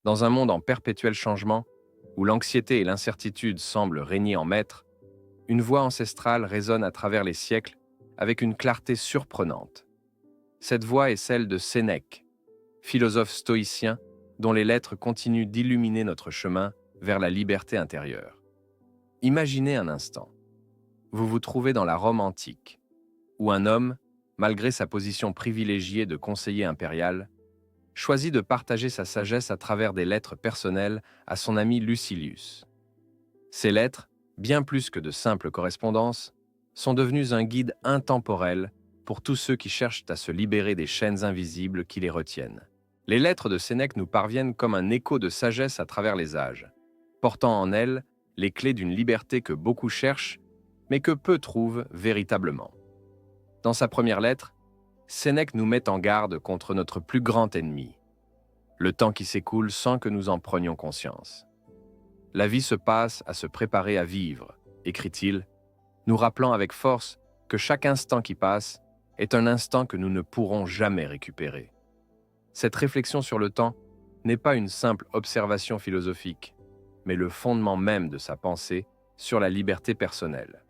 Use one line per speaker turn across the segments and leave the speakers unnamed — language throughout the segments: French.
Dans un monde en perpétuel changement, où l'anxiété et l'incertitude semblent régner en maître, une voix ancestrale résonne à travers les siècles avec une clarté surprenante. Cette voix est celle de Sénèque, philosophe stoïcien dont les lettres continuent d'illuminer notre chemin vers la liberté intérieure. Imaginez un instant. Vous vous trouvez dans la Rome antique, où un homme, malgré sa position privilégiée de conseiller impérial, choisit de partager sa sagesse à travers des lettres personnelles à son ami Lucilius. Ces lettres, bien plus que de simples correspondances, sont devenues un guide intemporel pour tous ceux qui cherchent à se libérer des chaînes invisibles qui les retiennent. Les lettres de Sénèque nous parviennent comme un écho de sagesse à travers les âges, portant en elles les clés d'une liberté que beaucoup cherchent, mais que peu trouvent véritablement. Dans sa première lettre, Sénèque nous met en garde contre notre plus grand ennemi, le temps qui s'écoule sans que nous en prenions conscience. La vie se passe à se préparer à vivre, écrit-il, nous rappelant avec force que chaque instant qui passe est un instant que nous ne pourrons jamais récupérer. Cette réflexion sur le temps n'est pas une simple observation philosophique, mais le fondement même de sa pensée sur la liberté personnelle.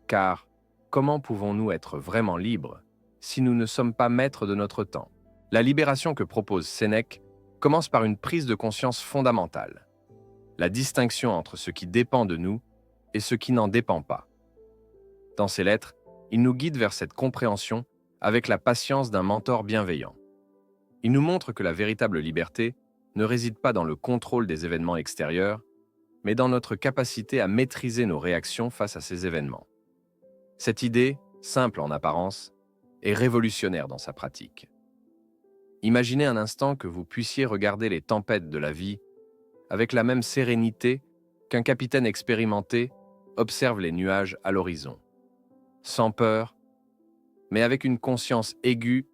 Car comment pouvons-nous être vraiment libres si nous ne sommes pas maîtres de notre temps? La libération que propose Sénèque commence par une prise de conscience fondamentale, la distinction entre ce qui dépend de nous et ce qui n'en dépend pas. Dans ses lettres, il nous guide vers cette compréhension avec la patience d'un mentor bienveillant. Il nous montre que la véritable liberté ne réside pas dans le contrôle des événements extérieurs, mais dans notre capacité à maîtriser nos réactions face à ces événements. Cette idée, simple en apparence, est révolutionnaire dans sa pratique. Imaginez un instant que vous puissiez regarder les tempêtes de la vie avec la même sérénité qu'un capitaine expérimenté observe les nuages à l'horizon. Sans peur, mais avec une conscience aiguë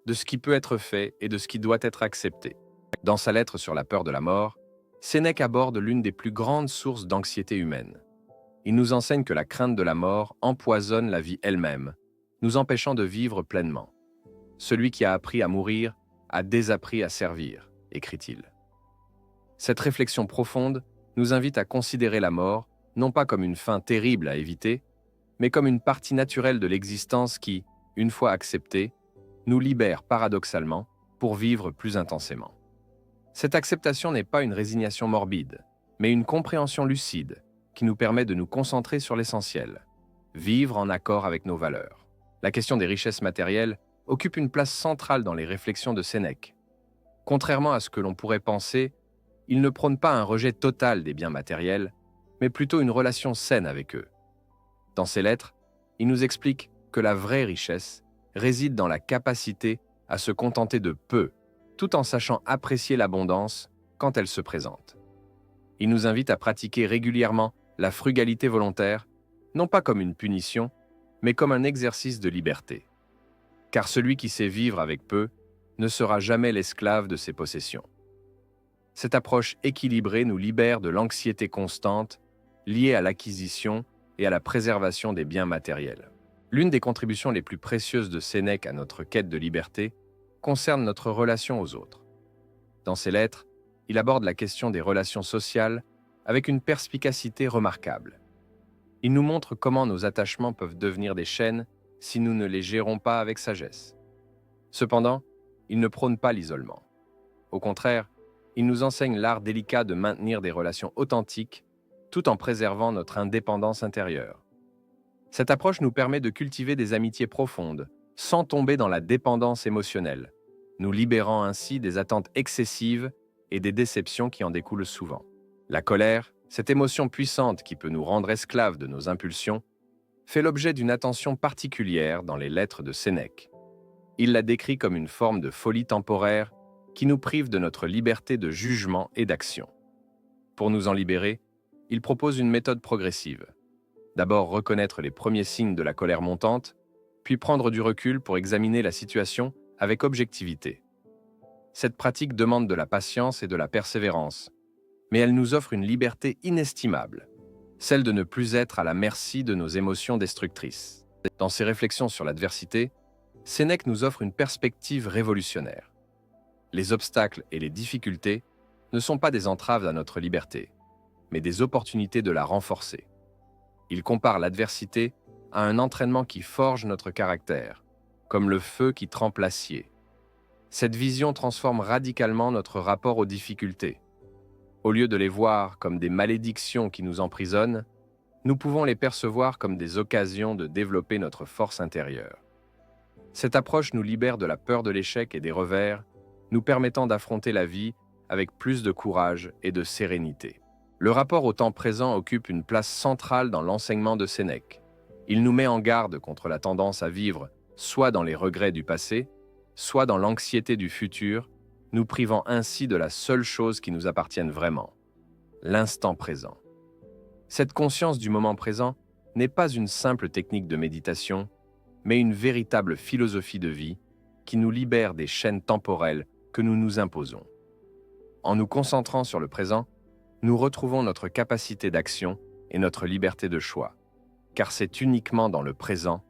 de ce qui peut être fait et de ce qui doit être accepté. Dans sa lettre sur la peur de la mort, Sénèque aborde l'une des plus grandes sources d'anxiété humaine. Il nous enseigne que la crainte de la mort empoisonne la vie elle-même, nous empêchant de vivre pleinement. Celui qui a appris à mourir a désappris à servir, écrit-il. Cette réflexion profonde nous invite à considérer la mort non pas comme une fin terrible à éviter, mais comme une partie naturelle de l'existence qui, une fois acceptée, nous libère paradoxalement pour vivre plus intensément. Cette acceptation n'est pas une résignation morbide, mais une compréhension lucide qui nous permet de nous concentrer sur l'essentiel, vivre en accord avec nos valeurs. La question des richesses matérielles occupe une place centrale dans les réflexions de Sénèque. Contrairement à ce que l'on pourrait penser, il ne prône pas un rejet total des biens matériels, mais plutôt une relation saine avec eux. Dans ses lettres, il nous explique que la vraie richesse réside dans la capacité à se contenter de peu, tout en sachant apprécier l'abondance quand elle se présente. Il nous invite à pratiquer régulièrement la frugalité volontaire, non pas comme une punition, mais comme un exercice de liberté. Car celui qui sait vivre avec peu ne sera jamais l'esclave de ses possessions. Cette approche équilibrée nous libère de l'anxiété constante liée à l'acquisition et à la préservation des biens matériels. L'une des contributions les plus précieuses de Sénèque à notre quête de liberté concerne notre relation aux autres. Dans ses lettres, il aborde la question des relations sociales avec une perspicacité remarquable. Il nous montre comment nos attachements peuvent devenir des chaînes si nous ne les gérons pas avec sagesse. Cependant, il ne prône pas l'isolement. Au contraire, il nous enseigne l'art délicat de maintenir des relations authentiques tout en préservant notre indépendance intérieure. Cette approche nous permet de cultiver des amitiés profondes, sans tomber dans la dépendance émotionnelle, nous libérant ainsi des attentes excessives et des déceptions qui en découlent souvent. La colère, cette émotion puissante qui peut nous rendre esclaves de nos impulsions, fait l'objet d'une attention particulière dans les lettres de Sénèque. Il la décrit comme une forme de folie temporaire qui nous prive de notre liberté de jugement et d'action. Pour nous en libérer, il propose une méthode progressive. D'abord reconnaître les premiers signes de la colère montante, puis prendre du recul pour examiner la situation avec objectivité. Cette pratique demande de la patience et de la persévérance, mais elle nous offre une liberté inestimable, celle de ne plus être à la merci de nos émotions destructrices. Dans ses réflexions sur l'adversité, Sénèque nous offre une perspective révolutionnaire. Les obstacles et les difficultés ne sont pas des entraves à notre liberté, mais des opportunités de la renforcer. Il compare l'adversité à un entraînement qui forge notre caractère, comme le feu qui trempe l'acier. Cette vision transforme radicalement notre rapport aux difficultés. Au lieu de les voir comme des malédictions qui nous emprisonnent, nous pouvons les percevoir comme des occasions de développer notre force intérieure. Cette approche nous libère de la peur de l'échec et des revers, nous permettant d'affronter la vie avec plus de courage et de sérénité. Le rapport au temps présent occupe une place centrale dans l'enseignement de Sénèque. Il nous met en garde contre la tendance à vivre soit dans les regrets du passé, soit dans l'anxiété du futur, nous privant ainsi de la seule chose qui nous appartienne vraiment, l'instant présent. Cette conscience du moment présent n'est pas une simple technique de méditation, mais une véritable philosophie de vie qui nous libère des chaînes temporelles que nous nous imposons. En nous concentrant sur le présent, nous retrouvons notre capacité d'action et notre liberté de choix, car c'est uniquement dans le présent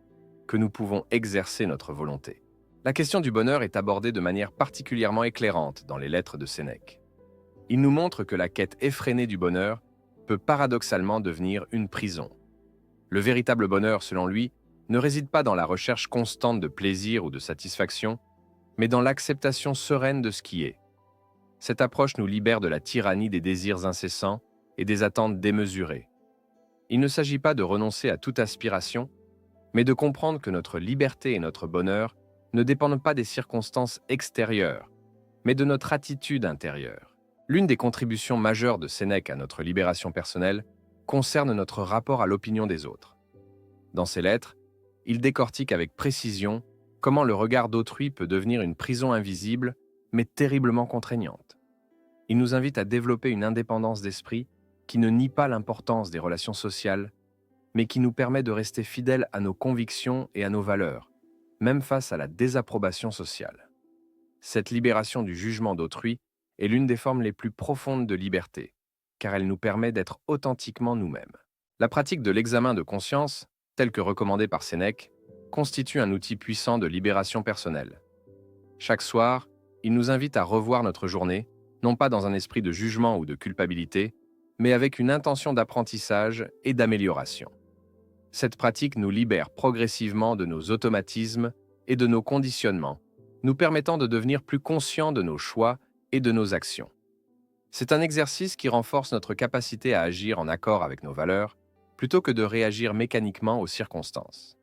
que nous pouvons exercer notre volonté. La question du bonheur est abordée de manière particulièrement éclairante dans les lettres de Sénèque. Il nous montre que la quête effrénée du bonheur peut paradoxalement devenir une prison. Le véritable bonheur, selon lui, ne réside pas dans la recherche constante de plaisir ou de satisfaction, mais dans l'acceptation sereine de ce qui est. Cette approche nous libère de la tyrannie des désirs incessants et des attentes démesurées. Il ne s'agit pas de renoncer à toute aspiration, mais de comprendre que notre liberté et notre bonheur ne dépendent pas des circonstances extérieures, mais de notre attitude intérieure. L'une des contributions majeures de Sénèque à notre libération personnelle concerne notre rapport à l'opinion des autres. Dans ses lettres, il décortique avec précision comment le regard d'autrui peut devenir une prison invisible, mais terriblement contraignante. Il nous invite à développer une indépendance d'esprit qui ne nie pas l'importance des relations sociales, mais qui nous permet de rester fidèles à nos convictions et à nos valeurs, même face à la désapprobation sociale. Cette libération du jugement d'autrui est l'une des formes les plus profondes de liberté, car elle nous permet d'être authentiquement nous-mêmes. La pratique de l'examen de conscience, telle que recommandée par Sénèque, constitue un outil puissant de libération personnelle. Chaque soir, il nous invite à revoir notre journée, non pas dans un esprit de jugement ou de culpabilité, mais avec une intention d'apprentissage et d'amélioration. Cette pratique nous libère progressivement de nos automatismes et de nos conditionnements, nous permettant de devenir plus conscients de nos choix et de nos actions. C'est un exercice qui renforce notre capacité à agir en accord avec nos valeurs, plutôt que de réagir mécaniquement aux circonstances.